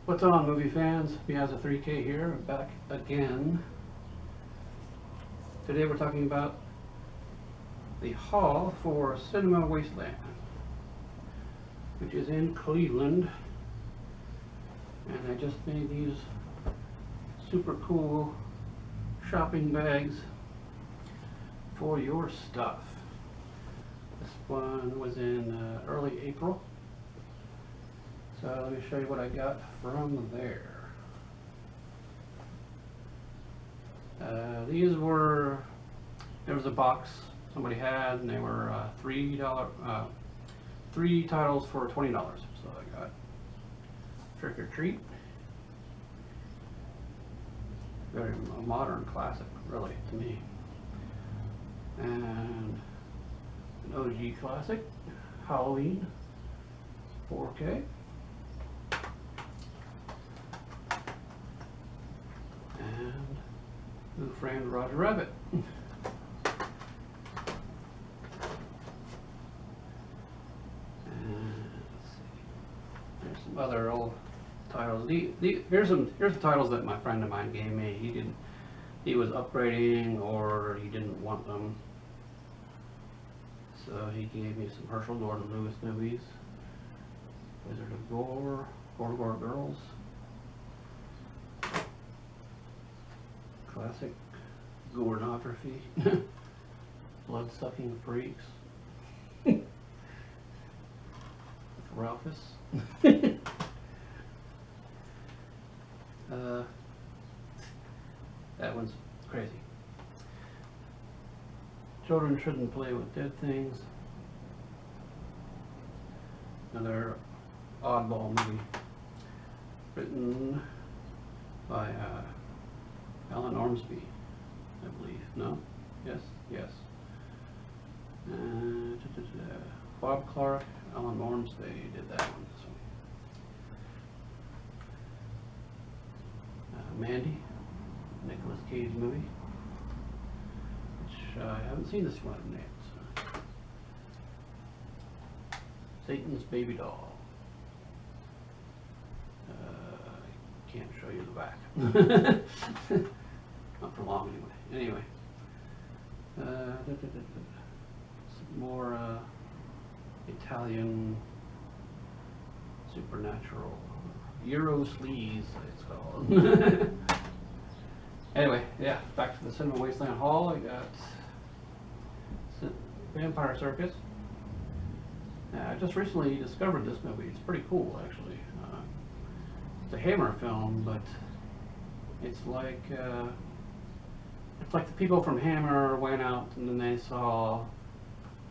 What's on, movie fans? Miaza 3K here, back again. Today we're talking about the hall for Cinema Wasteland, which is in Cleveland. And I just made these super cool shopping bags for your stuff. This one was in early April. So let me show you what I got from there. These were, there was a box somebody had, and they were $3, 3 titles for $20. So I got Trick or Treat, very modern classic, really, to me, and an OG classic, Halloween 4K. And Who Framed Roger Rabbit. And let's see. There's some other old titles. Here's the titles that my friend of mine gave me. He was upgrading, or he didn't want them. So he gave me some Herschel Gordon Lewis movies. Wizard of Gore, Gore Girls. Classic Gornography. Blood-sucking freaks. With Ralphus. That one's crazy. Children Shouldn't Play with Dead Things. Another oddball movie written by Alan Ormsby, I believe. No? Yes? Yes. Bob Clark, Alan Ormsby did that one. So. Mandy, Nicolas Cage movie, which I haven't seen this one yet. So. Satan's Baby Doll. I can't show you the back. Not for long anyway. Some more Italian supernatural Euro sleaze, it's called. Anyway, yeah, back to the Cinema Wasteland Hall. I got Vampire Circus. I just recently discovered this movie. It's pretty cool, actually. It's a Hammer film, but it's like the people from Hammer went out and then they saw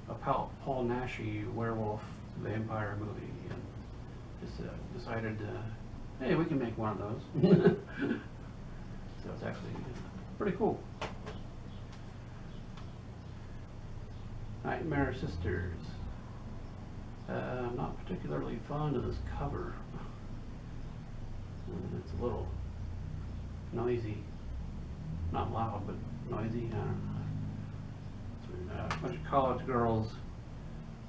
a Paul Naschy werewolf vampire movie and just decided, hey, we can make one of those. So it's actually pretty cool. Nightmare Sisters. I'm not particularly fond of this cover. It's a little noisy. Not loud, but noisy. I don't know. A bunch of college girls,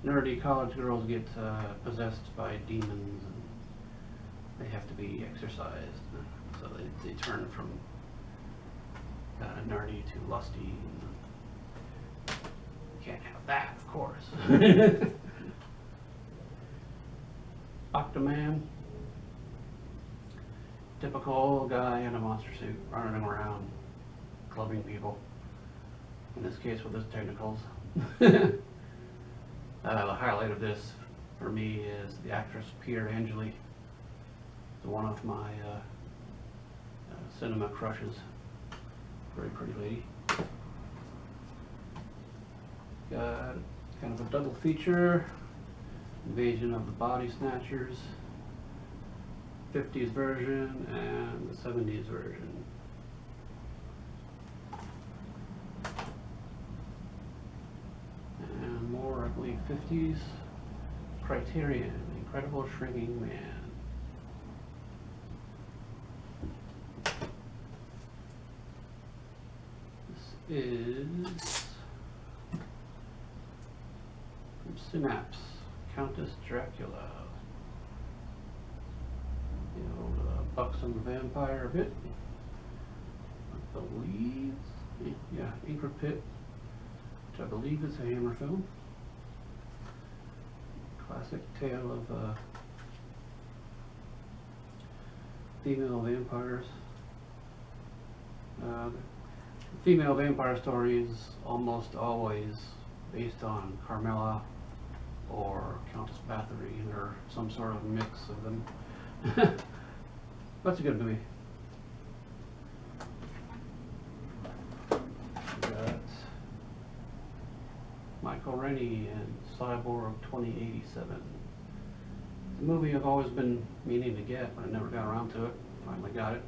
nerdy college girls, get possessed by demons, and they have to be exorcised. So they turn from nerdy to lusty. And can't have that, of course. Octoman. Typical guy in a monster suit running around clubbing people. In this case with his technicals. The highlight of this for me is the actress Pier Angeli, one of my cinema crushes. Very pretty lady. Got kind of a double feature. Invasion of the Body Snatchers. 50s version and the 70s version. And more, I believe, 50s. Criterion, Incredible Shrinking Man. This is from Synapse, Countess Dracula. The old bucks on the vampire a bit. I believe, yeah, Anchor Pit, which I believe is a Hammer film. Classic tale of female vampires. The female vampire story is almost always based on Carmilla or Countess Bathory, or some sort of mix of them. That's a good movie. We got Michael Rennie and Cyborg 2087. It's a movie I've always been meaning to get, but I never got around to it. Finally got it.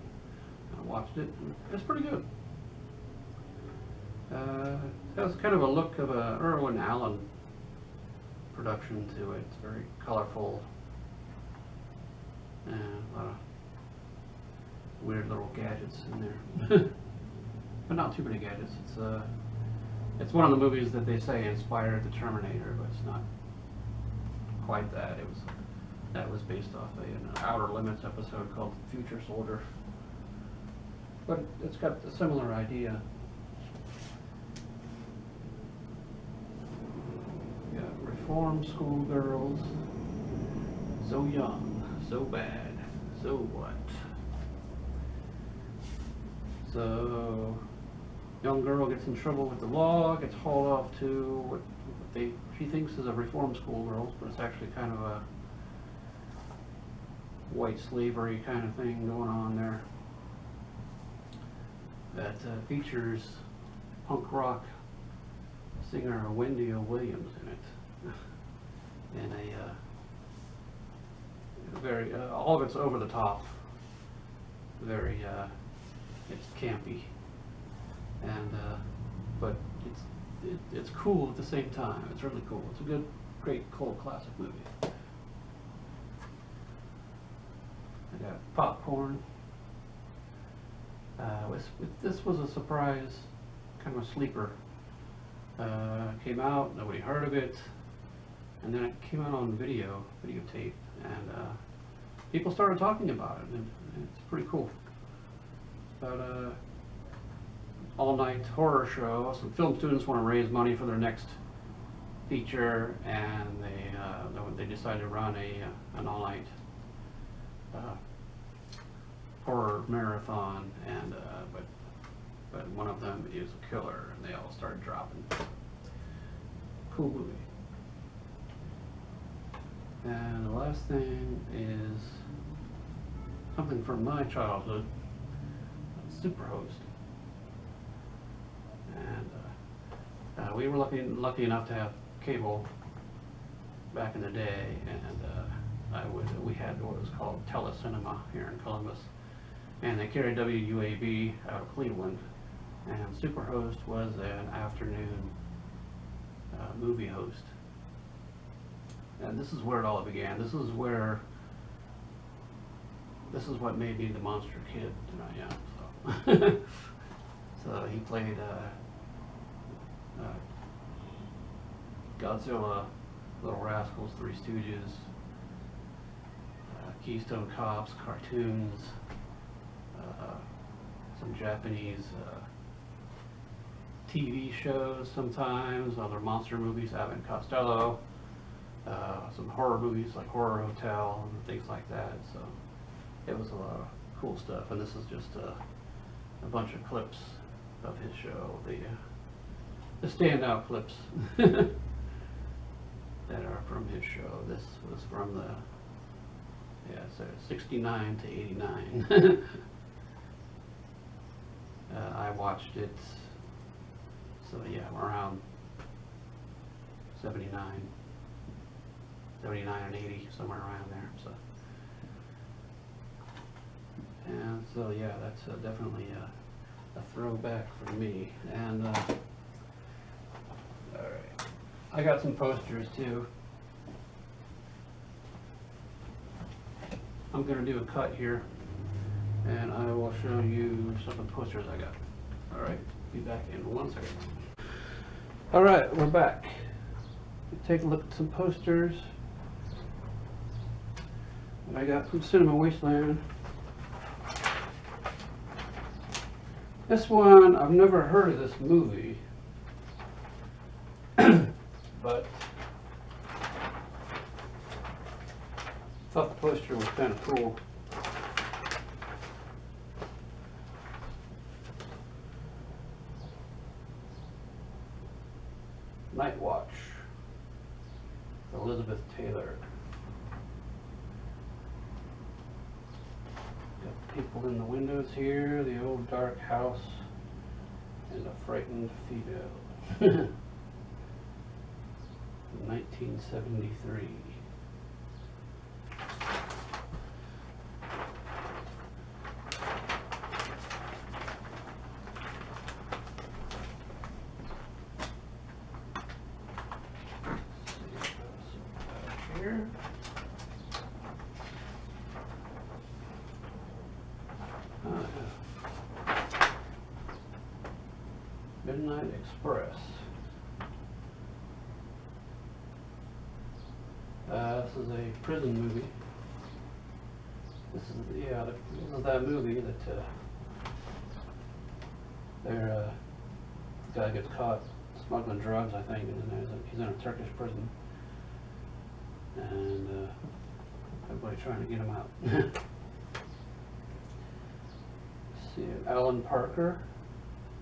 I watched it. It's pretty good. It has kind of a look of a Irwin Allen production to it. It's very colorful and a lot of weird little gadgets in there, but not too many gadgets. It's one of the movies that they say inspired the Terminator, but it's not quite that. That was based off an Outer Limits episode called Future Soldier, but it's got a similar idea. We got reform school girls, so young, so bad, so what? So, young girl gets in trouble with the law, gets hauled off to what she thinks is a reform school girls, but it's actually kind of a white slavery kind of thing going on there that features punk rock singer Wendy O. Williams in it. And a very, all of it's over the top, very, it's campy, and but it's cool at the same time. It's really cool. It's a good, great cult classic movie. I got Popcorn. This was a surprise, kind of a sleeper. Came out, nobody heard of it, and then it came out on videotape, and people started talking about it, and it's pretty cool. About a all-night horror show. Some film students want to raise money for their next feature, and they decided to run an all-night horror marathon, and but one of them is a killer, and they all started dropping. Cool movie. And the last thing is something from my childhood, Superhost. And we were lucky enough to have cable back in the day, and we had what was called Telecinema here in Columbus, and they carried WUAB out of Cleveland, and Superhost was an afternoon movie host. And this is where it all began. This is what made me the monster kid that I am. So, so he played Godzilla, Little Rascals, Three Stooges, Keystone Cops, cartoons, some Japanese TV shows sometimes, other monster movies, Abbott and Costello, some horror movies like Horror Hotel and things like that. So it was a lot of cool stuff, and this is just a bunch of clips of his show, the standout clips that are from his show. This was from the, so 69 to 89. I watched it, so yeah, around 79 and 80, somewhere around there. So, and so yeah, that's definitely a throwback for me. And all right, I got some posters too. I'm going to do a cut here, and I will show you some of the posters I got. All right, be back in 1 second. All right, we're back. Take a look at some posters that I got from Cinema Wasteland. This one, I've never heard of this movie, but thought the poster was kind of cool. Night Watch, Elizabeth Taylor. Got people in the windows here, the old dark house, and a frightened female. 1973. Here. Midnight Express. This is a prison movie. This is that movie that the guy gets caught smuggling drugs, I think, and then he's in a Turkish prison, and everybody trying to get him out. Let's see, Alan Parker,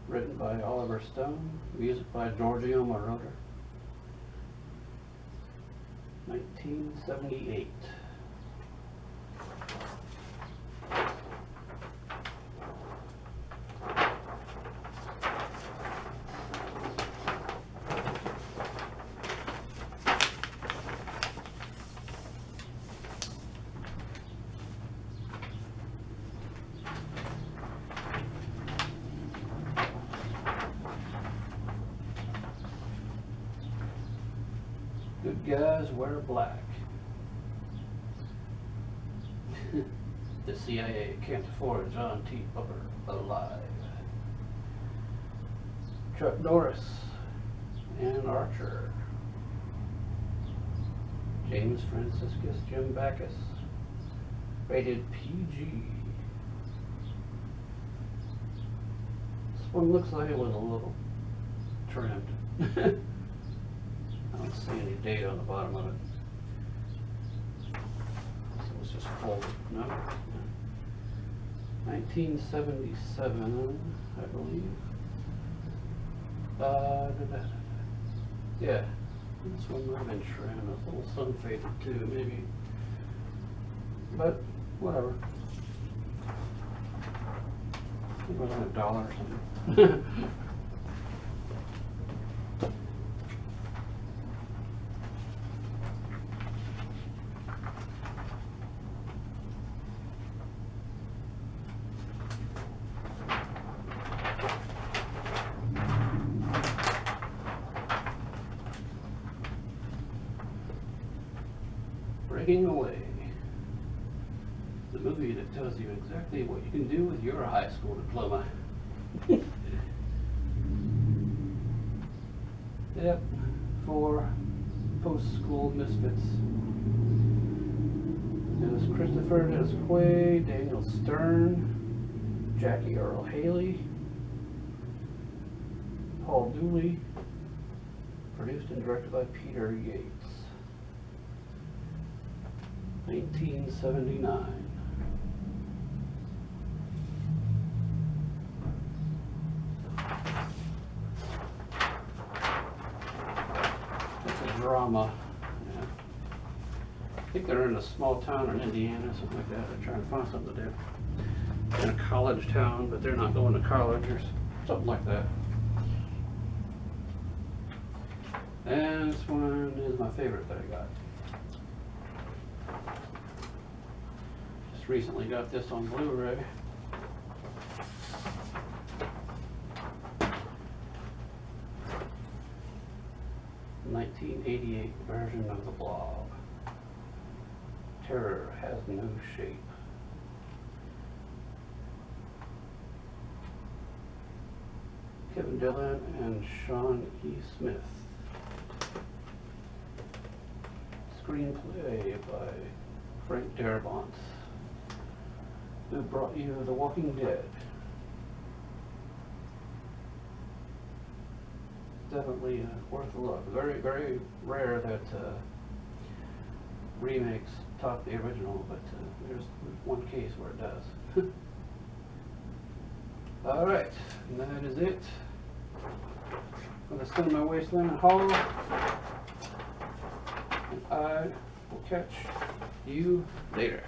written by Oliver Stone, music by Giorgio Moroder. 1978. Good guys wear black. The CIA can't afford John T. Booker alive. Chuck Norris and Archer. James Franciscus, Jim Backus. Rated PG. This one looks like it was a little trimmed. I don't see any date on the bottom of it. So it's just folded. No. 1977, I believe. Yeah, this one might have been trimmed. It's a little sun faded too, maybe. But whatever. It was like $1 or something. Breaking Away, the movie that tells you exactly what you can do with your high school diploma. Yep, for post-school misfits. It was Christopher Desquay, Daniel Stern, Jackie Earle Haley, Paul Dooley, produced and directed by Peter Yates. 1979. It's a drama. Yeah. I think they're in a small town in Indiana, something like that. They're trying to find something to do. In a college town, but they're not going to college or something like that. And this one is my favorite that I got. Recently got this on Blu-ray. (1988) version of The Blob. Terror Has No Shape. Kevin Dillon and Sean E. Smith. Screenplay by Frank Darabont, who brought you The Walking Dead. definitely worth a look. Very, very rare that remakes top the original, but there's one case where it does. Alright, and that is it for the Cinema Wasteland haul. And I will catch you later.